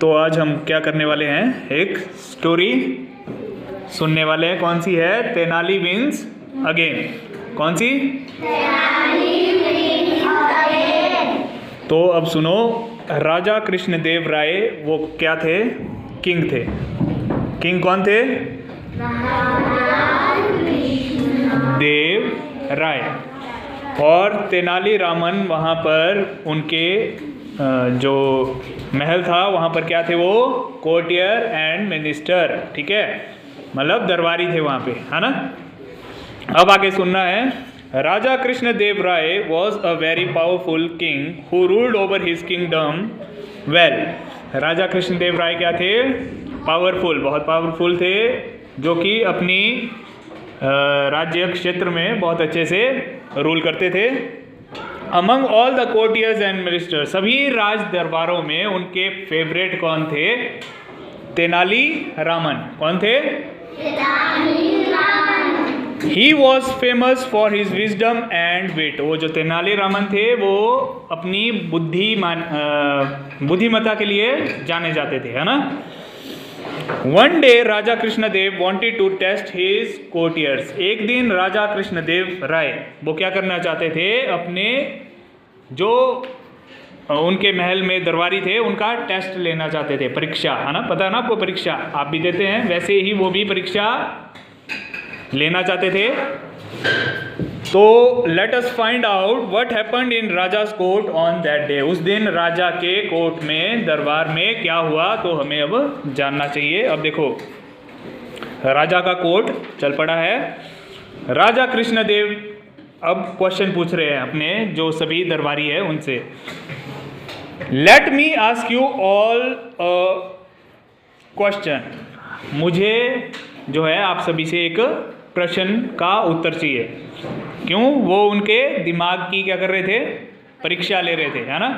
तो आज हम क्या करने वाले हैं, एक स्टोरी सुनने वाले हैं। कौन सी है? Tenali wins again. कौन सी? Tenali wins again. तो अब सुनो। राजा कृष्णदेव राय वो क्या थे? किंग थे। किंग कौन थे? देव राय। और तेनाली रामन वहाँ पर उनके जो महल था वहाँ पर क्या थे वो? Courtier and minister. ठीक है, मतलब दरबारी थे वहाँ पे, है ना। अब आगे सुनना है। Raja Krishnadev Rai was a very powerful king who ruled over his kingdom well. Raja Krishnadev Rai क्या थे? पावरफुल, बहुत पावरफुल थे, जो कि अपनी राज्य क्षेत्र में बहुत अच्छे से रूल करते थे। Among all the courtiers and minister, सभी राज दरबारों में उनके फेवरेट कौन थे? तेनाली रामन। कौन थे? Tenali Raman. He was famous for his wisdom and wit. वो जो तेनाली रामन थे वो अपनी बुद्धिमत्ता के लिए जाने जाते थे, है ना। One day Raja Krishnadev wanted to test his courtiers. एक दिन राजा कृष्णदेव राय वो क्या करना चाहते थे? अपने जो उनके महल में दरबारी थे उनका टेस्ट लेना चाहते थे, परीक्षा, है ना। पता है ना आपको, परीक्षा आप भी देते हैं, वैसे ही वो भी परीक्षा लेना चाहते थे। तो let us find out what happened in rajas court on that day. उस दिन राजा के कोर्ट में, दरबार में क्या हुआ, तो हमें अब जानना चाहिए। अब देखो, राजा का कोर्ट चल पड़ा है। राजा कृष्णदेव अब क्वेश्चन पूछ रहे हैं अपने जो सभी दरबारी है उनसे। Let me ask you all question. मुझे जो है आप सभी से एक प्रश्न का उत्तर चाहिए। क्यों? वो उनके दिमाग की क्या कर रहे थे? परीक्षा ले रहे थे, है ना।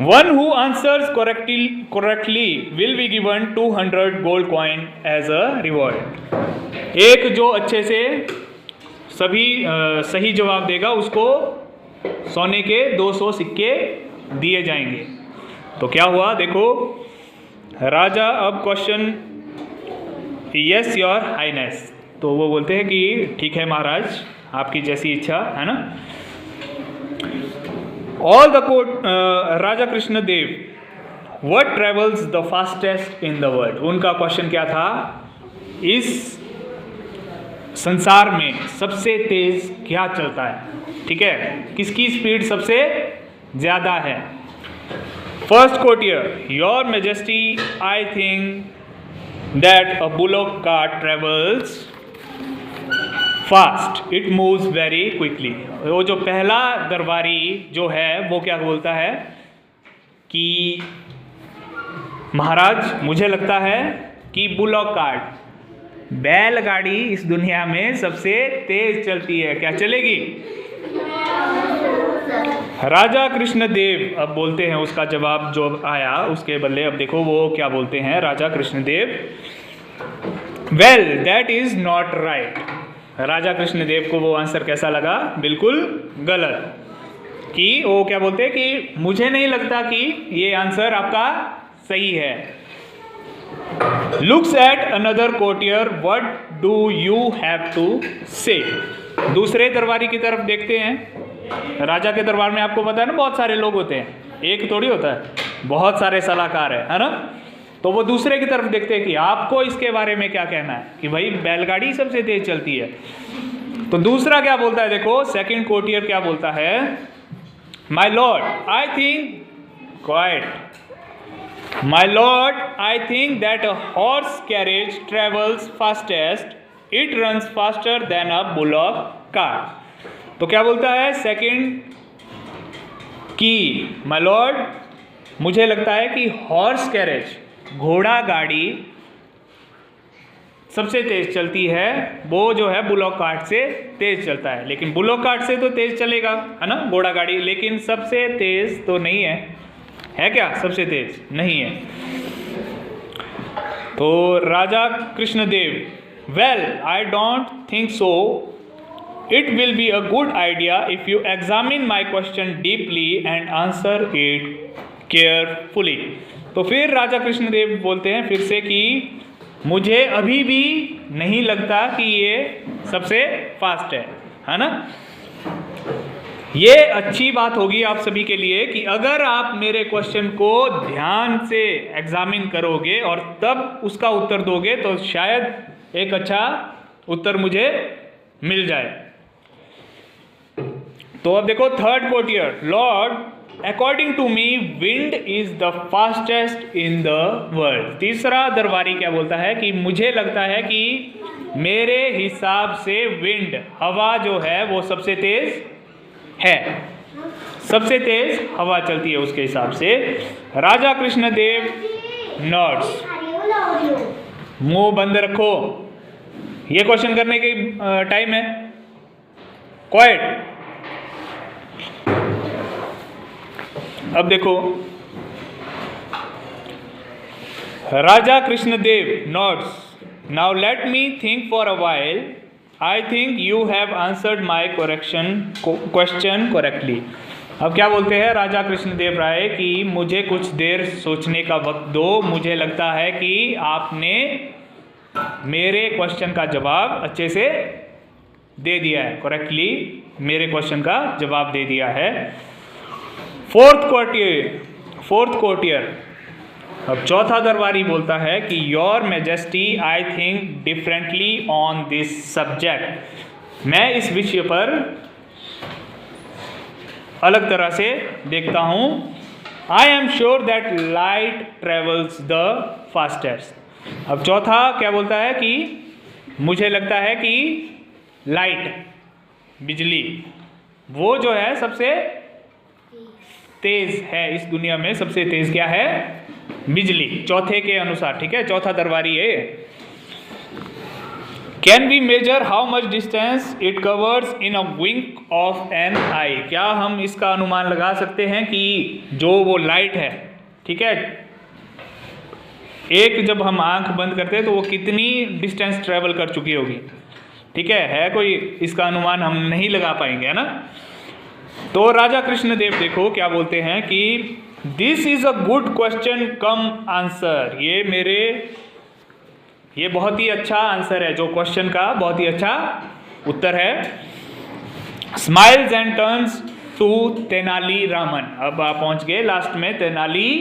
One who answers correctly will be given 200 gold coin as a reward. एक जो अच्छे से सभी सही जवाब देगा उसको सोने के 200 सिक्के दिए जाएंगे। तो क्या हुआ देखो, राजा अब क्वेश्चन, यस योर हाइनेस। तो वो बोलते हैं कि ठीक है महाराज, आपकी जैसी इच्छा, है ना। All the court, Raja Krishnadev what travels the fastest in the world. उनका क्वेश्चन क्या था? इस संसार में सबसे तेज क्या चलता है? ठीक है, किसकी स्पीड सबसे ज्यादा है? First courtier, your majesty I think that a bullock cart travels fast, it moves very quickly. वो जो पहला दरबारी जो है वो क्या बोलता है कि महाराज मुझे लगता है कि बुलॉक कार्ट, बैलगाड़ी इस दुनिया में सबसे तेज चलती है। क्या चलेगी? राजा कृष्णदेव अब बोलते हैं, उसका जवाब जो आया उसके बदले अब देखो वो क्या बोलते हैं Raja Krishnadev. Well that is not right. Raja Krishnadev को वो आंसर कैसा लगा? बिल्कुल गलत। कि वो क्या बोलते हैं कि मुझे नहीं लगता कि ये आंसर आपका सही है। Looks at another courtier, what do you have to say. दूसरे दरबारी की तरफ देखते हैं। राजा के दरबार में आपको पता है ना बहुत सारे लोग होते हैं, एक थोड़ी होता है, बहुत सारे सलाहकार है ना। तो वो दूसरे की तरफ देखते हैं कि आपको इसके बारे में क्या कहना है, कि भाई बैलगाड़ी सबसे तेज चलती है। तो दूसरा क्या बोलता है देखो, सेकंड कोर्टियर क्या बोलता है? My Lord I think quite, my Lord I think that a horse carriage travels fastest, it runs faster than a bullock cart. तो क्या बोलता है सेकंड कि माय लॉर्ड मुझे लगता है कि हॉर्स कैरेज, घोड़ा गाड़ी सबसे तेज चलती है, वो जो है बुलॉक कार्ट से तेज चलता है। लेकिन बुलॉक कार्ट से तो तेज चलेगा, है ना, घोड़ा गाड़ी, लेकिन सबसे तेज तो नहीं है क्या? सबसे तेज नहीं है। तो Raja Krishnadev, well I don't think so, it will be a good idea if you examine my question deeply and answer it carefully. तो फिर राजा कृष्णदेव बोलते हैं फिर से कि मुझे अभी भी नहीं लगता कि ये सबसे फास्ट है ना। ये अच्छी बात होगी आप सभी के लिए कि अगर आप मेरे क्वेश्चन को ध्यान से एग्जामिन करोगे और तब उसका उत्तर दोगे तो शायद एक अच्छा उत्तर मुझे मिल जाए। तो अब देखो third courtier, lord according to me wind is the fastest in the world. तीसरा दरबारी क्या बोलता है कि मुझे लगता है कि मेरे हिसाब से विंड, हवा जो है वो सबसे तेज है, सबसे तेज हवा चलती है उसके हिसाब से। राजा कृष्णदेव नॉड्स, मुंह बंद रखो, ये क्वेश्चन करने की टाइम है, क्वाइट। अब देखो Raja Krishnadev nods, now let me think for a while, I think you have answered my question correctly. अब क्या बोलते हैं राजा कृष्णदेव राय कि मुझे कुछ देर सोचने का वक्त दो, मुझे लगता है कि आपने मेरे क्वेश्चन का जवाब अच्छे से दे दिया है, करेक्टली मेरे क्वेश्चन का जवाब दे दिया है। फोर्थ कोर्टियर, अब चौथा दरबारी बोलता है कि your majesty I think differently on this subject. मैं इस विषय पर अलग तरह से देखता हूं। I am sure that light travels the fastest. अब चौथा क्या बोलता है कि मुझे लगता है कि लाइट, बिजली, वो जो है सबसे तेज है इस दुनिया में, सबसे तेज क्या है? बिजली, चौथे के अनुसार, ठीक है, चौथा दरबारी है। Can we measure how much distance it covers in a wink of an eye. क्या हम इसका अनुमान लगा सकते हैं कि जो वो लाइट है, ठीक है, एक जब हम आंख बंद करते हैं तो वो कितनी डिस्टेंस ट्रेवल कर चुकी होगी, ठीक है कोई इसका अनुमान हम नहीं लगा पाएंगे, है ना। तो राजा कृष्णदेव देखो क्या बोलते हैं कि this is a good question come answer. ये बहुत ही अच्छा आंसर है, जो क्वेश्चन का बहुत ही अच्छा उत्तर है। Smiles and turns to Tenali Raman. अब आप पहुंच गए लास्ट में तेनाली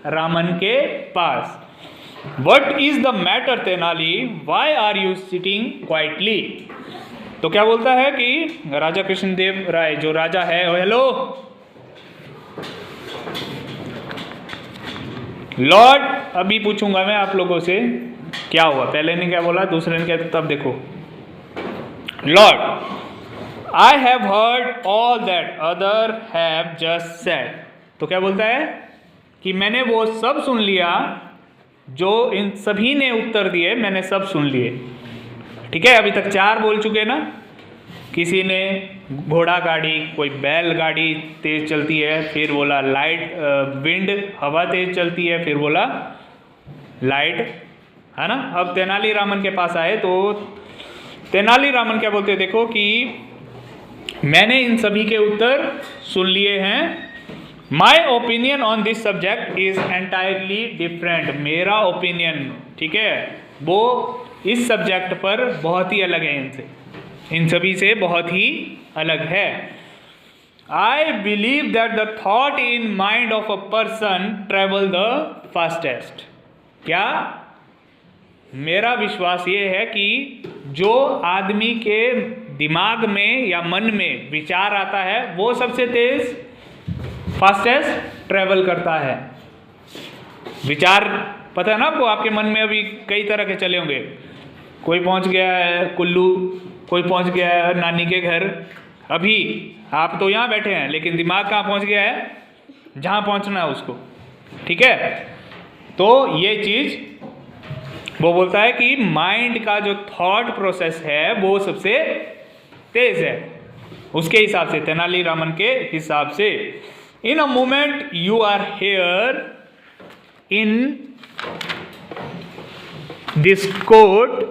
रामन के पास। What is the matter Tenali, why are you sitting quietly. तो क्या बोलता है कि राजा कृष्णदेव राय जो राजा है, हेलो लॉर्ड, अभी पूछूंगा मैं आप लोगों से क्या हुआ, पहले ने क्या बोला, दूसरे ने क्या, तब देखो। Lord, I have heard all that other have just said. तो क्या बोलता है कि मैंने वो सब सुन लिया जो इन सभी ने उत्तर दिए, मैंने सब सुन लिए, ठीक है। अभी तक 4 बोल चुके ना, किसी ने घोड़ा गाड़ी, कोई बैल गाड़ी तेज चलती है, फिर बोला लाइट विंड, हवा तेज चलती है, फिर बोला लाइट, है ना। अब तेनाली रामन के पास आए तो तेनाली रामन क्या बोलते हैं, देखो कि मैंने इन सभी के उत्तर सुन लिए हैं। My opinion on this subject is entirely different. मेरा ओपिनियन, ठीक है, वो इस सब्जेक्ट पर बहुत ही अलग है, इनसे, इन सभी से बहुत ही अलग है। I believe that the thought in mind of a person travel the fastest. क्या मेरा विश्वास ये है कि जो आदमी के दिमाग में या मन में विचार आता है वो सबसे तेज फास्टेस्ट ट्रेवल करता है। विचार पता है ना आपको, आपके मन में अभी कई तरह के चले होंगे। कोई पहुंच गया है कुल्लू, कोई पहुंच गया है नानी के घर, अभी आप तो यहाँ बैठे हैं लेकिन दिमाग कहाँ पहुंच गया है, जहाँ पहुंचना है उसको, ठीक है। तो ये चीज़ वो बोलता है कि माइंड का जो थॉट प्रोसेस है वो सबसे तेज है, उसके हिसाब से, तेनाली रामन के हिसाब से। In a moment you are here in this court,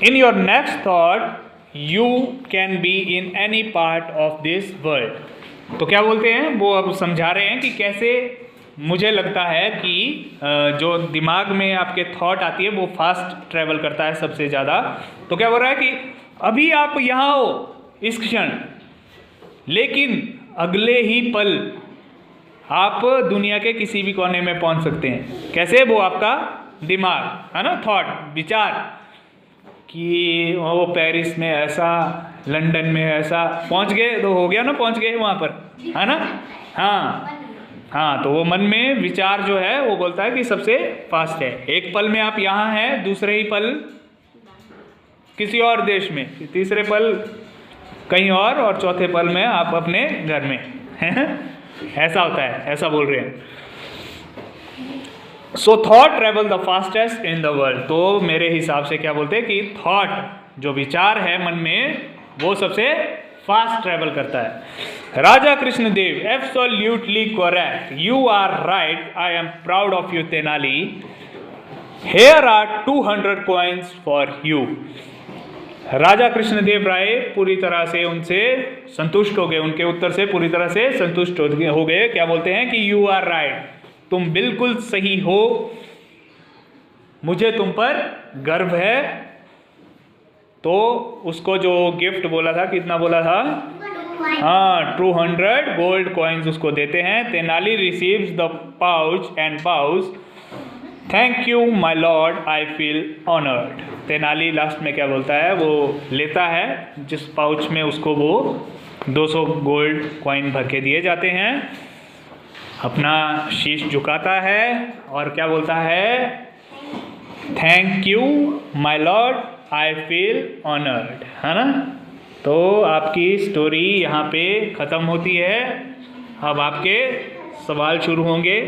in your next thought you can be in any part of this world। तो क्या बोलते हैं वो अब समझा रहे हैं कि कैसे मुझे लगता है कि जो दिमाग में आपके थॉट आती है वो फास्ट ट्रैवल करता है सबसे ज़्यादा। तो क्या बोल रहा है कि अभी आप यहाँ हो इस क्षण, लेकिन अगले ही पल आप दुनिया के किसी भी कोने में पहुँच सकते हैं। कैसे? वो आपका दिमाग है ना, थॉट, विचार, कि वो पेरिस में ऐसा, लंदन में ऐसा, पहुँच गए तो हो गया ना, पहुँच गए वहाँ पर, है ना। हाँ हाँ, तो वो मन में विचार जो है वो बोलता है कि सबसे फास्ट है। एक पल में आप यहाँ हैं, दूसरे ही पल किसी और देश में, तीसरे पल कहीं और चौथे पल में आप अपने घर में हैं। ऐसा होता है, ऐसा बोल रहे हैं। So thought travel the fastest in the world. तो मेरे हिसाब से क्या बोलते हैं कि थॉट, जो विचार है मन में, वो सबसे फास्ट ट्रेवल करता है। Raja Krishnadev, absolutely correct, you are right, I am proud of you Tenali, here are 200 coins for you. Raja Krishnadev Rai पूरी तरह से उनसे संतुष्ट हो गए, उनके उत्तर से पूरी तरह से संतुष्ट हो गए। क्या बोलते हैं कि यू आर राइट, तुम बिल्कुल सही हो, मुझे तुम पर गर्व है। तो उसको जो गिफ्ट बोला था, कितना बोला था? हाँ, 200 गोल्ड कॉइन्स उसको देते हैं। Tenali receives the pouch and pouch, thank you my Lord, I feel honoured. Tenali last में क्या बोलता है, वो लेता है जिस पाउच में उसको वो 200 गोल्ड कॉइन भर के दिए जाते हैं, अपना शीश झुकाता है और क्या बोलता है, thank you my Lord, I feel honoured, है ना। तो आपकी स्टोरी यहाँ पे ख़त्म होती है। अब आपके सवाल शुरू होंगे।